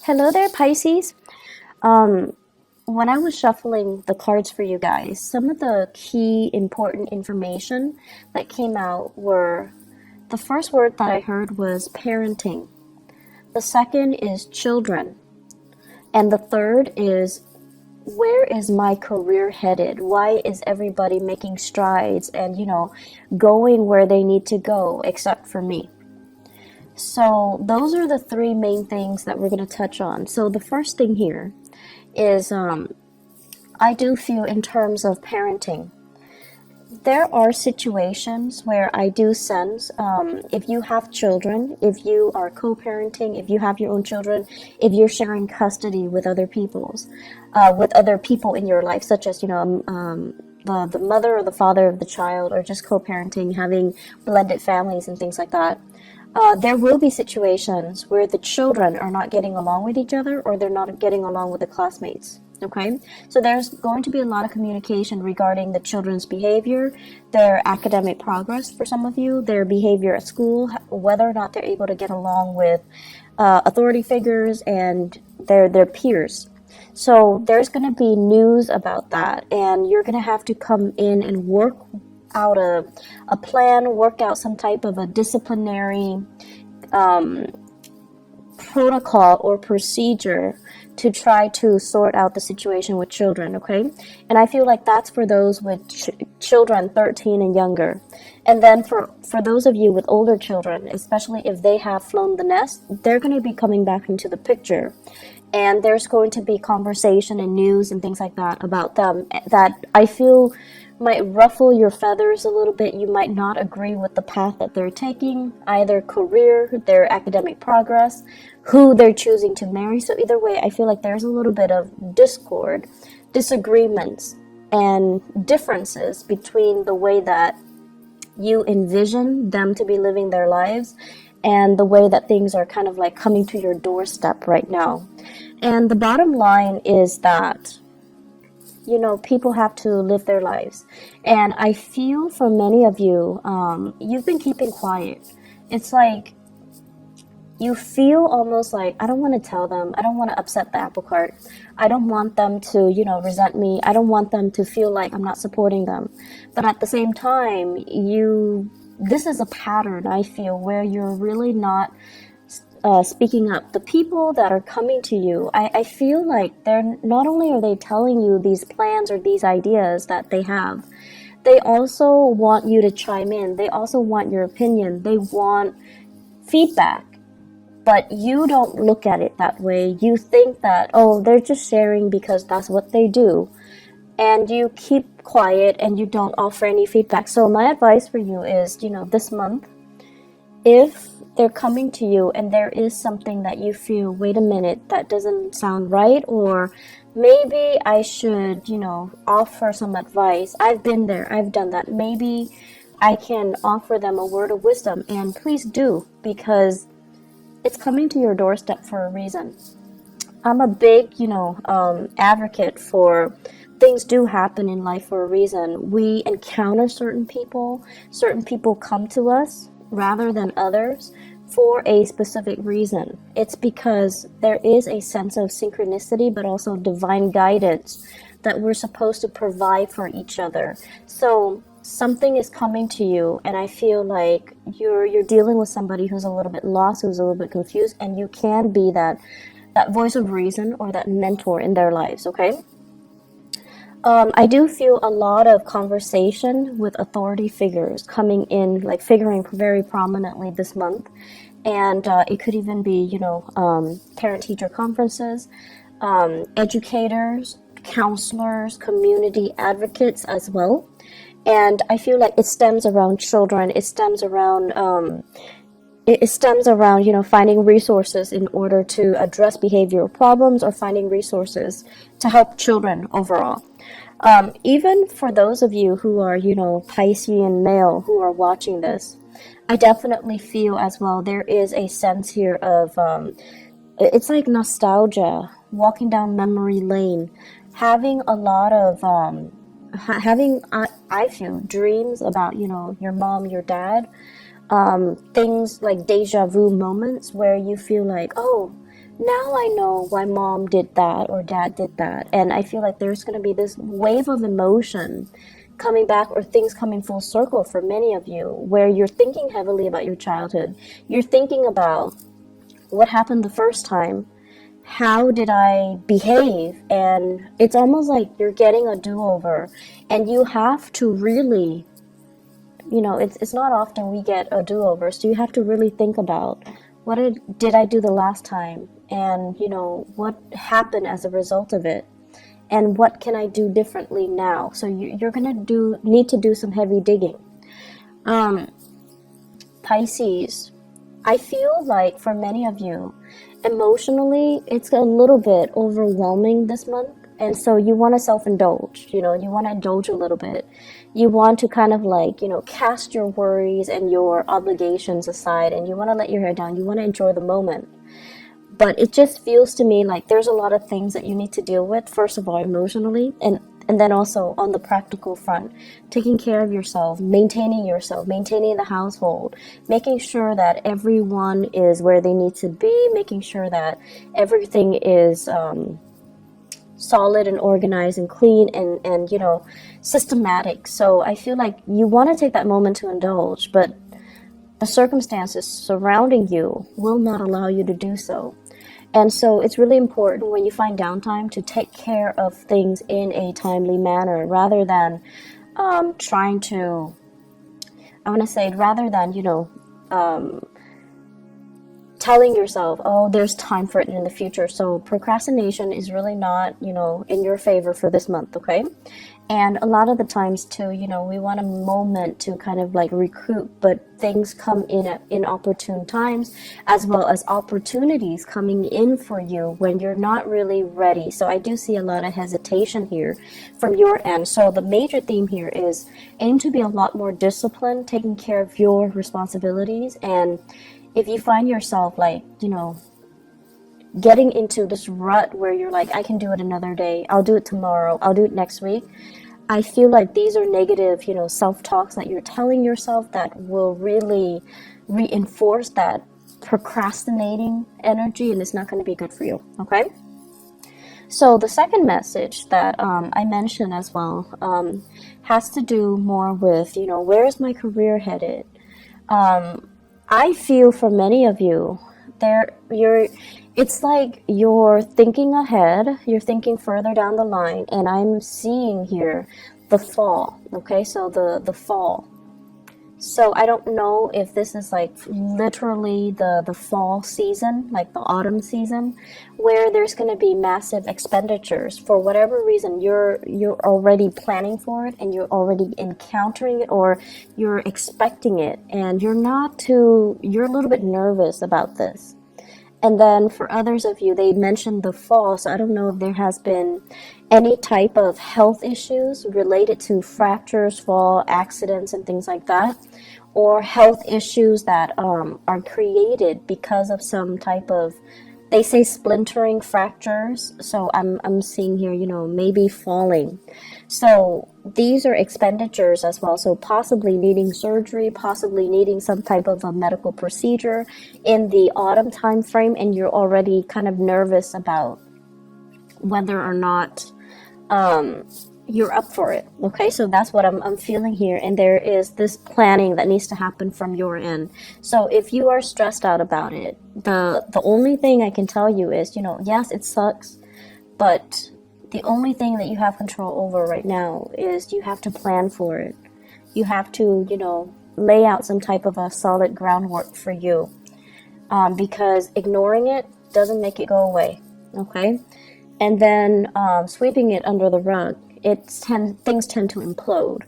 Hello there, Pisces. Um, when I was shuffling the cards for you guys, some of the key important information that came out were the first word that I heard was parenting. The second is children. And the third is where is my career headed? Why is everybody making strides and, going where they need to go except for me? So those are the three main things that we're going to touch on. So the first thing here is I do feel in terms of parenting, there are situations where I do sense if you have children, if you are co-parenting, if you have your own children, if you're sharing custody with other people in your life, such as the mother or the father of the child, or just co-parenting, having blended families and things like that. There will be situations where the children are not getting along with each other, or they're not getting along with the classmates. Okay, so there's going to be a lot of communication regarding the children's behavior, their academic progress for some of you, their behavior at school, whether or not they're able to get along with authority figures and their peers. So there's going to be news about that, and you're going to have to come in and work out a plan, work out some type of a disciplinary protocol or procedure to try to sort out the situation with children, okay? And I feel like that's for those with children 13 and younger. And then for those of you with older children, especially if they have flown the nest, they're going to be coming back into the picture. And there's going to be conversation and news and things like that about them that I feel might ruffle your feathers a little bit. You might not agree with the path that they're taking, either career, their academic progress, who they're choosing to marry. So either way, I feel like there's a little bit of discord, disagreements, and differences between the way that you envision them to be living their lives and the way that things are kind of like coming to your doorstep right now. And the bottom line is that people have to live their lives. And I feel for many of you, you've been keeping quiet. It's like you feel almost like, I don't want to tell them. I don't want to upset the apple cart. I don't want them to, resent me. I don't want them to feel like I'm not supporting them. But at the same time, this is a pattern, I feel, where you're really not speaking up. The people that are coming to you, I feel like they're not only are they telling you these plans or these ideas that they have, they also want you to chime in. They also want your opinion. They want feedback. But you don't look at it that way. You think that, oh, they're just sharing because that's what they do. And you keep quiet and you don't offer any feedback. So my advice for you is, this month, if they're coming to you and there is something that you feel, wait a minute, that doesn't sound right, or maybe I should, offer some advice. I've been there, I've done that. Maybe I can offer them a word of wisdom, and please do, because it's coming to your doorstep for a reason. I'm a big, advocate for things do happen in life for a reason. We encounter certain people come to us rather than others for a specific reason. It's because there is a sense of synchronicity, but also divine guidance that we're supposed to provide for each other. So something is coming to you, and I feel like you're dealing with somebody who's a little bit lost, who's a little bit confused, and you can be that voice of reason or that mentor in their lives, okay? I do feel a lot of conversation with authority figures coming in, like figuring very prominently this month. And it could even be, parent-teacher conferences, educators, counselors, community advocates as well. And I feel like it stems around children. It stems around finding resources in order to address behavioral problems, or finding resources to help children overall. Even for those of you who are, Piscean male who are watching this, I definitely feel as well there is a sense here of, it's like nostalgia, walking down memory lane, having a lot of, I feel, dreams about, your mom, your dad, things like deja vu moments where you feel like, oh, now I know why mom did that or dad did that. And I feel like there's going to be this wave of emotion coming back, or things coming full circle for many of you, where you're thinking heavily about your childhood. You're thinking about what happened the first time. How did I behave? And it's almost like you're getting a do-over, and you have to really, it's not often we get a do-over, so you have to really think about what did I do the last time, and what happened as a result of it, and what can I do differently now. So you're gonna need to do some heavy digging. Pisces, I feel like for many of you, emotionally, it's a little bit overwhelming this month. And so you want to self-indulge, you want to indulge a little bit. You want to kind of like, cast your worries and your obligations aside, and you want to let your hair down. You want to enjoy the moment. But it just feels to me like there's a lot of things that you need to deal with, first of all, emotionally, and then also on the practical front, taking care of yourself, maintaining the household, making sure that everyone is where they need to be, making sure that everything is solid and organized and clean and systematic. So I feel like you want to take that moment to indulge, but the circumstances surrounding you will not allow you to do so. And so it's really important when you find downtime to take care of things in a timely manner, rather than telling yourself, oh, there's time for it in the future. So procrastination is really not, in your favor for this month, okay? And a lot of the times too, we want a moment to kind of like recruit, but things come in at inopportune times, as well as opportunities coming in for you when you're not really ready. So I do see a lot of hesitation here from your end. So the major theme here is aim to be a lot more disciplined, taking care of your responsibilities. And if you find yourself like, getting into this rut where you're like, I can do it another day, I'll do it tomorrow, I'll do it next week, I feel like these are negative, self-talks that you're telling yourself that will really reinforce that procrastinating energy, and it's not going to be good for you, okay? So the second message that I mentioned as well has to do more with, where is my career headed? I feel for many of you, it's like you're thinking ahead, you're thinking further down the line, and I'm seeing here the fall, okay? So the fall. So I don't know if this is like literally the fall season, like the autumn season, where there's going to be massive expenditures for whatever reason. You're already planning for it, and you're already encountering it, or you're expecting it, and you're a little bit nervous about this. And then for others of you, they mentioned the fall, so I don't know if there has been any type of health issues related to fractures, fall, accidents, and things like that, or health issues that are created because of some type of, they say splintering fractures. So I'm seeing here, maybe falling. So these are expenditures as well. So possibly needing surgery, possibly needing some type of a medical procedure in the autumn time frame, and you're already kind of nervous about whether or not you're up for it. Okay, so that's what I'm feeling here, and there is this planning that needs to happen from your end. So if you are stressed out about it, the only thing I can tell you is, yes, it sucks, but the only thing that you have control over right now is you have to plan for it. You have to, lay out some type of a solid groundwork for you, because ignoring it doesn't make it go away. Okay, and then sweeping it under the rug, things tend to implode.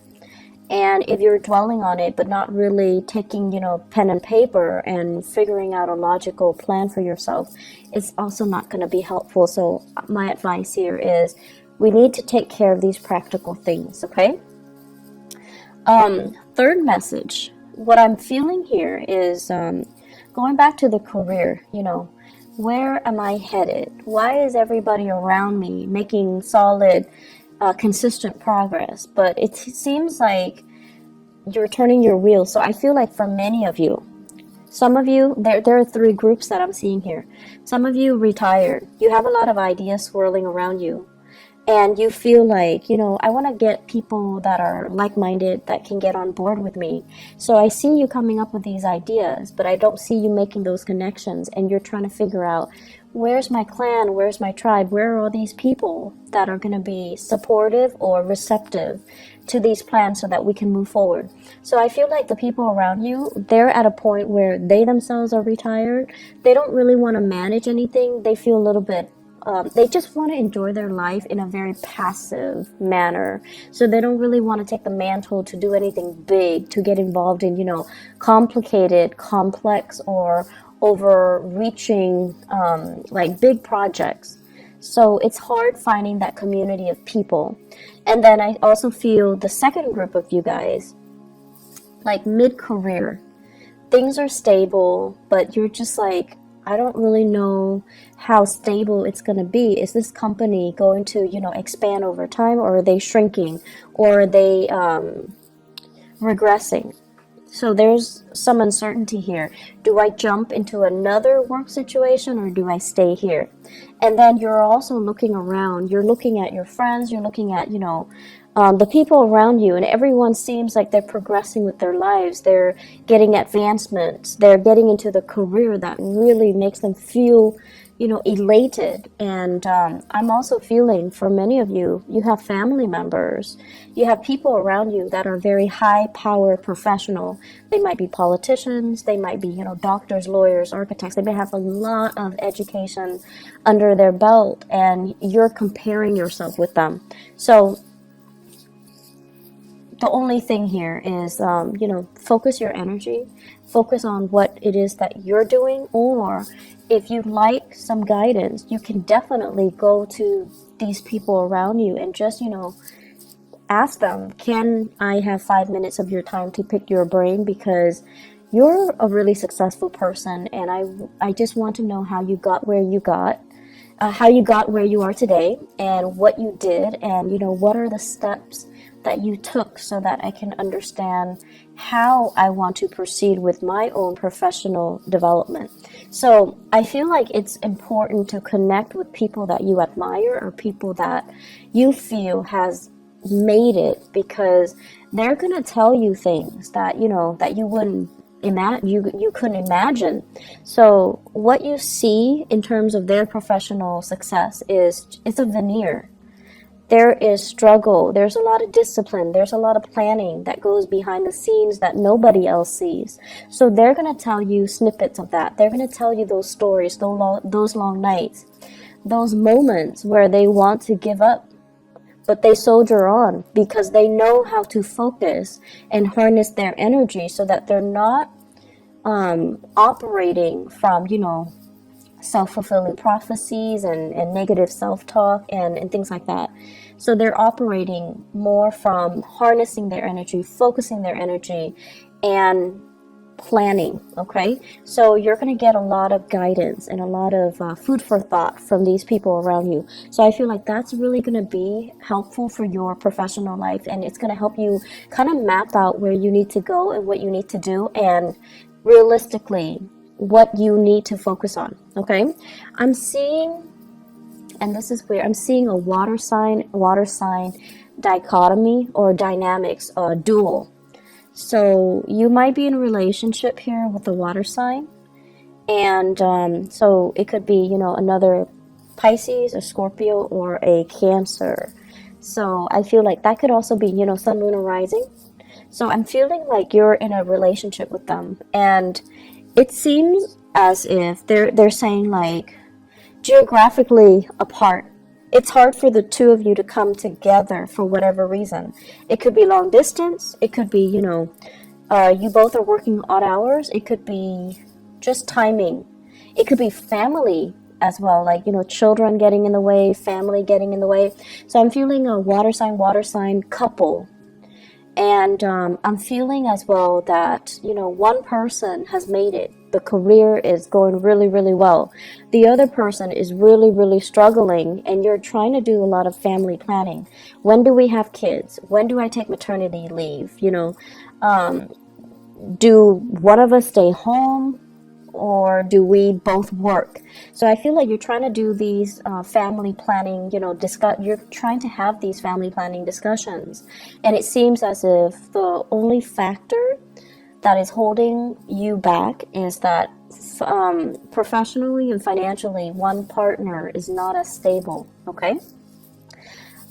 And if you're dwelling on it but not really taking, pen and paper and figuring out a logical plan for yourself, it's also not going to be helpful. So my advice here is we need to take care of these practical things, okay? Third message, what I'm feeling here is going back to the career, where am I headed? Why is everybody around me making solid, consistent progress? But it seems like you're turning your wheels. So I feel like for many of you, Some of you, there are three groups that I'm seeing here. Some of you retired. You have a lot of ideas swirling around you. And you feel like, I want to get people that are like-minded that can get on board with me. So I see you coming up with these ideas, but I don't see you making those connections. And you're trying to figure out, where's my clan? Where's my tribe? Where are all these people that are going to be supportive or receptive to these plans so that we can move forward? So I feel like the people around you, they're at a point where they themselves are retired. They don't really want to manage anything. They feel a little bit they just want to enjoy their life in a very passive manner. So they don't really want to take the mantle to do anything big, to get involved in, complicated, complex, or overreaching, like big projects. So it's hard finding that community of people. And then I also feel the second group of you guys, like mid-career, things are stable, but you're just like, I don't really know how stable it's going to be. Is this company going to, expand over time, or are they shrinking, or are they regressing? So there's some uncertainty here. Do I jump into another work situation, or do I stay here? And then you're also looking around. You're looking at your friends. You're looking at, the people around you, and everyone seems like they're progressing with their lives. They're getting advancements. They're getting into the career that really makes them feel, elated. And I'm also feeling, for many of you, you have family members. You have people around you that are very high-power professional. They might be politicians. They might be, doctors, lawyers, architects. They may have a lot of education under their belt, and you're comparing yourself with them. So the only thing here is, focus your energy, focus on what it is that you're doing, or if you'd like some guidance, you can definitely go to these people around you and just, ask them, can I have 5 minutes of your time to pick your brain? Because you're a really successful person, and I just want to know how you got where you got. How you got where you are today, and what you did, and what are the steps that you took, so that I can understand how I want to proceed with my own professional development. So I feel like it's important to connect with people that you admire, or people that you feel has made it, because they're gonna tell you things that that you wouldn't you couldn't imagine. So what you see in terms of their professional success it's a veneer. There is struggle, there's a lot of discipline, there's a lot of planning that goes behind the scenes that nobody else sees. So they're going to tell you snippets of that. They're going to tell you those stories, those long nights, those moments where they want to give up, but they soldier on because they know how to focus and harness their energy so that they're not operating from, self-fulfilling prophecies and negative self-talk and things like that. So they're operating more from harnessing their energy, focusing their energy, and planning. Okay, so you're going to get a lot of guidance and a lot of food for thought from these people around you. So I feel like that's really going to be helpful for your professional life, and it's going to help you kind of map out where you need to go and what you need to do, and realistically what you need to focus on. Okay, I'm seeing, and this is weird, I'm seeing a water sign dichotomy or dynamics, dual. So you might be in a relationship here with the water sign, and so it could be, another Pisces, a Scorpio, or a Cancer. So I feel like that could also be, Sun, Moon, or Rising. So I'm feeling like you're in a relationship with them, and it seems as if they're saying, like, geographically apart, it's hard for the two of you to come together for whatever reason. It could be long distance. It could be, you both are working odd hours. It could be just timing. It could be family as well, like, children getting in the way, family getting in the way. So I'm feeling a water sign couple. And I'm feeling as well that, one person has made it. The career is going really, really well. The other person is really, really struggling, and you're trying to do a lot of family planning. When do we have kids? When do I take maternity leave? Do one of us stay home? or do we both work? So I feel like you're trying to do these family planning, you're trying to have these family planning discussions. And it seems as if the only factor that is holding you back is that professionally and financially, one partner is not as stable, okay?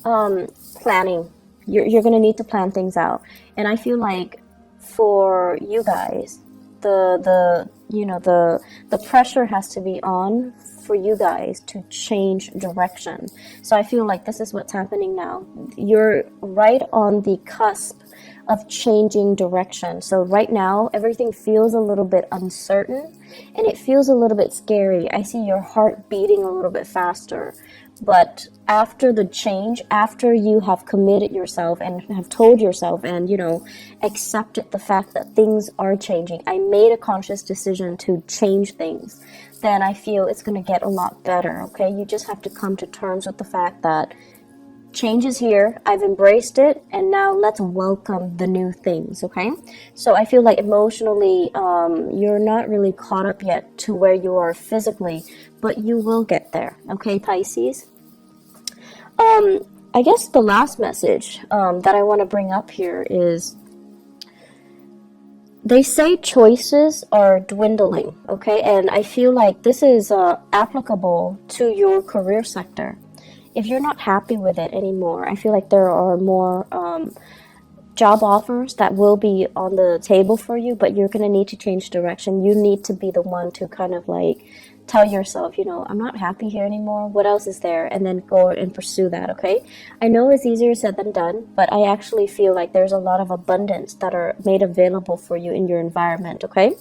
Planning. You're going to need to plan things out. And I feel like for you guys, the pressure has to be on for you guys to change direction. So I feel like this is what's happening now. You're right on the cusp of changing direction. So right now, everything feels a little bit uncertain and it feels a little bit scary. I see your heart beating a little bit faster. But after the change, after you have committed yourself and have told yourself and, accepted the fact that things are changing, I made a conscious decision to change things, then I feel it's going to get a lot better, okay? You just have to come to terms with the fact that change is here, I've embraced it, and now let's welcome the new things, okay? So I feel like emotionally, you're not really caught up yet to where you are physically, but you will get there, okay, Pisces? I guess the last message that I want to bring up here is, they say choices are dwindling, okay? And I feel like this is applicable to your career sector. If you're not happy with it anymore, I feel like there are more job offers that will be on the table for you, but you're going to need to change direction. You need to be the one to kind of like tell yourself, I'm not happy here anymore. What else is there? And then go and pursue that, okay? I know it's easier said than done, but I actually feel like there's a lot of abundance that are made available for you in your environment, okay?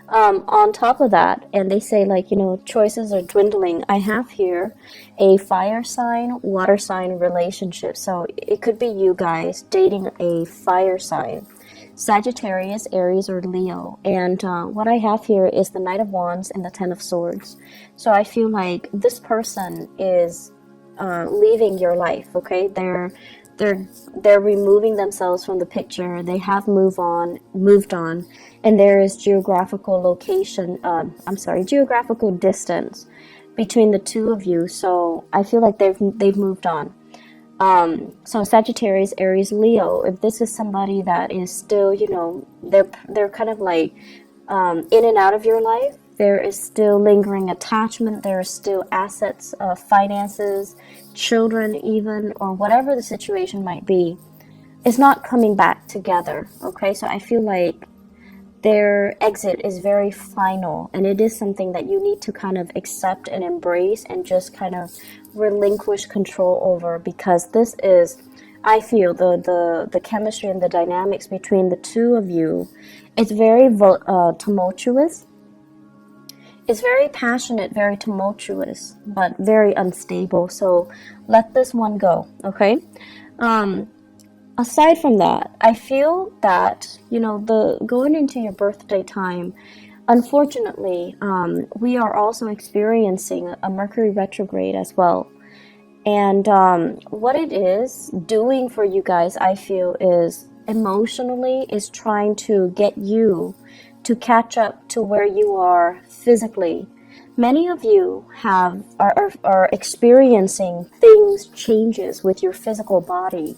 On top of that, and they say like, choices are dwindling. I have here a fire sign, water sign relationship. So it could be you guys dating a fire sign, Sagittarius, Aries, or Leo. And what I have here is the Knight of Wands and the Ten of Swords. So I feel like this person is leaving your life, okay? They're removing themselves from the picture. They have moved on, and there is geographical distance between the two of you. So I feel like they've moved on. So Sagittarius, Aries, Leo, if this is somebody that is still, they're kind of like in and out of your life, there is still lingering attachment, there is still assets, finances, children even, or whatever the situation might be, it's not coming back together, okay? So I feel like their exit is very final, and it is something that you need to kind of accept and embrace and just kind of relinquish control over, because this is, I feel, the chemistry and the dynamics between the two of you, it's very tumultuous. It's very passionate, very tumultuous, but very unstable. So let this one go, okay? Aside from that, I feel that, the going into your birthday time, unfortunately, we are also experiencing a Mercury retrograde as well. And what it is doing for you guys, I feel, is emotionally is trying to get you to catch up to where you are physically. Many of you are experiencing changes with your physical body,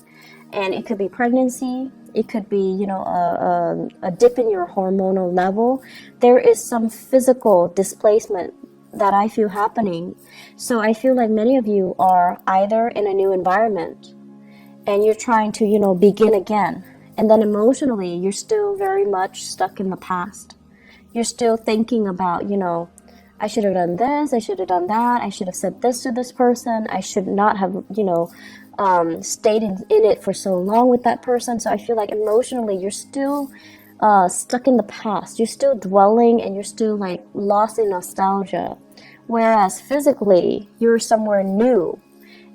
and it could be pregnancy, it could be a dip in your hormonal level. There is some physical displacement that I feel happening. So I feel like many of you are either in a new environment and you're trying to begin again. And then emotionally, you're still very much stuck in the past. You're still thinking about, I should have done this, I should have done that, I should have said this to this person, I should not have, stayed in it for so long with that person. So I feel like emotionally, you're still stuck in the past. You're still dwelling and you're still like lost in nostalgia. Whereas physically, you're somewhere new.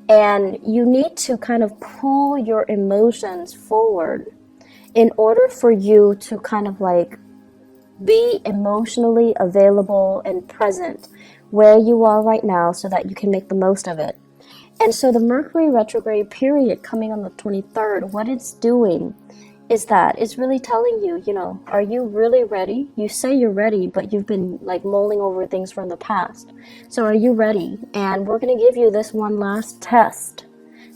And you need to kind of pull your emotions forward in order for you to kind of like be emotionally available and present where you are right now so that you can make the most of it. And so the Mercury retrograde period coming on the 23rd, what it's doing is that it's really telling you, are you really ready? You say you're ready, but you've been like mulling over things from the past. So are you ready? And we're going to give you this one last test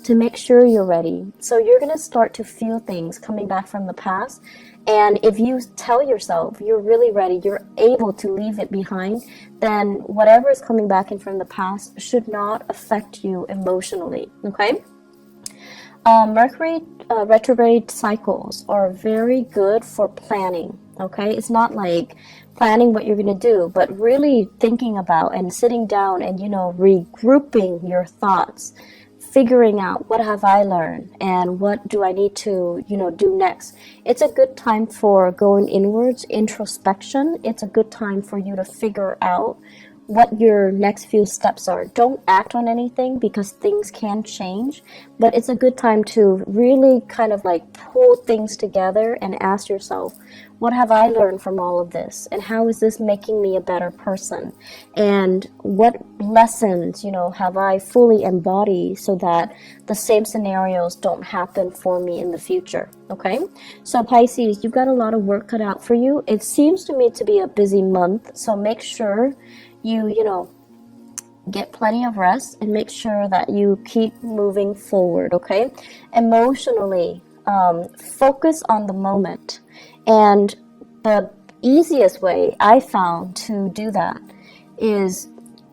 to make sure you're ready. So you're going to start to feel things coming back from the past. And if you tell yourself you're really ready, you're able to leave it behind, then whatever is coming back in from the past should not affect you emotionally, okay? Mercury retrograde cycles are very good for planning, okay? It's not like planning what you're going to do, but really thinking about and sitting down and, regrouping your thoughts, figuring out what have I learned and what do I need to, do next. It's a good time for going inwards, introspection. It's a good time for you to figure out what your next few steps are. Don't act on anything because things can change, but it's a good time to really kind of like pull things together and ask yourself, what have I learned from all of this? And how is this making me a better person? And what lessons, have I fully embodied so that the same scenarios don't happen for me in the future? Okay? So Pisces, you've got a lot of work cut out for you. It seems to me to be a busy month, so make sure you get plenty of rest and make sure that you keep moving forward, okay? Emotionally, focus on the moment. And the easiest way I found to do that is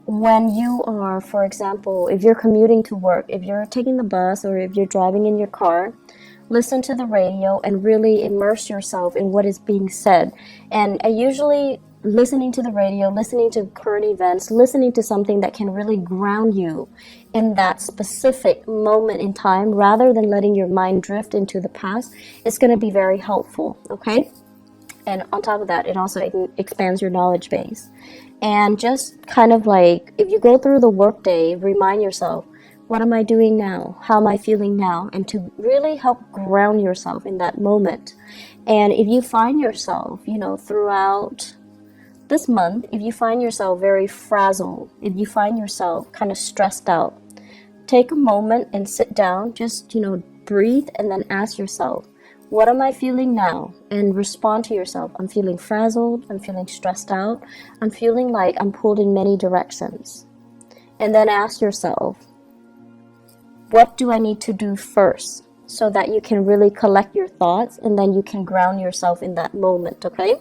when you are, for example, if you're commuting to work, if you're taking the bus or if you're driving in your car, listen to the radio and really immerse yourself in what is being said. And I usually listening to the radio, listening to current events, listening to something that can really ground you in that specific moment in time rather than letting your mind drift into the past, it's going to be very helpful, okay? And on top of that, it also expands your knowledge base. And just kind of like, if you go through the workday, remind yourself, what am I doing now? How am I feeling now? And to really help ground yourself in that moment. And if you find yourself, throughout this month, if you find yourself very frazzled, if you find yourself kind of stressed out, take a moment and sit down, just, breathe and then ask yourself, what am I feeling now? And respond to yourself. I'm feeling frazzled. I'm feeling stressed out. I'm feeling like I'm pulled in many directions. And then ask yourself, what do I need to do first? So that you can really collect your thoughts and then you can ground yourself in that moment, okay?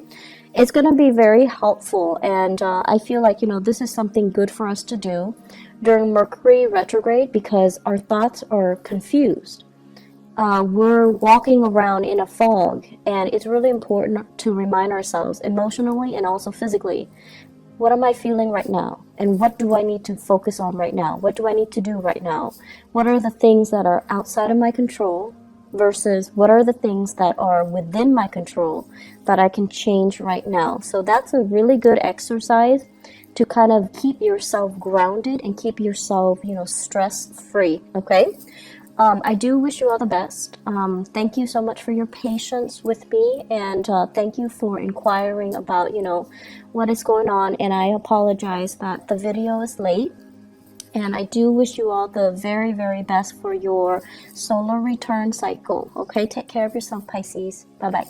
It's going to be very helpful, and I feel like, this is something good for us to do during Mercury retrograde because our thoughts are confused. We're walking around in a fog, and it's really important to remind ourselves emotionally and also physically, what am I feeling right now? And what do I need to focus on right now? What do I need to do right now? What are the things that are outside of my control versus what are the things that are within my control that I can change right now? So that's a really good exercise to kind of keep yourself grounded and keep yourself, stress-free, okay? I do wish you all the best. Thank you so much for your patience with me, and thank you for inquiring about, what is going on. And I apologize that the video is late. And I do wish you all the very, very best for your solar return cycle. Okay, take care of yourself, Pisces. Bye-bye.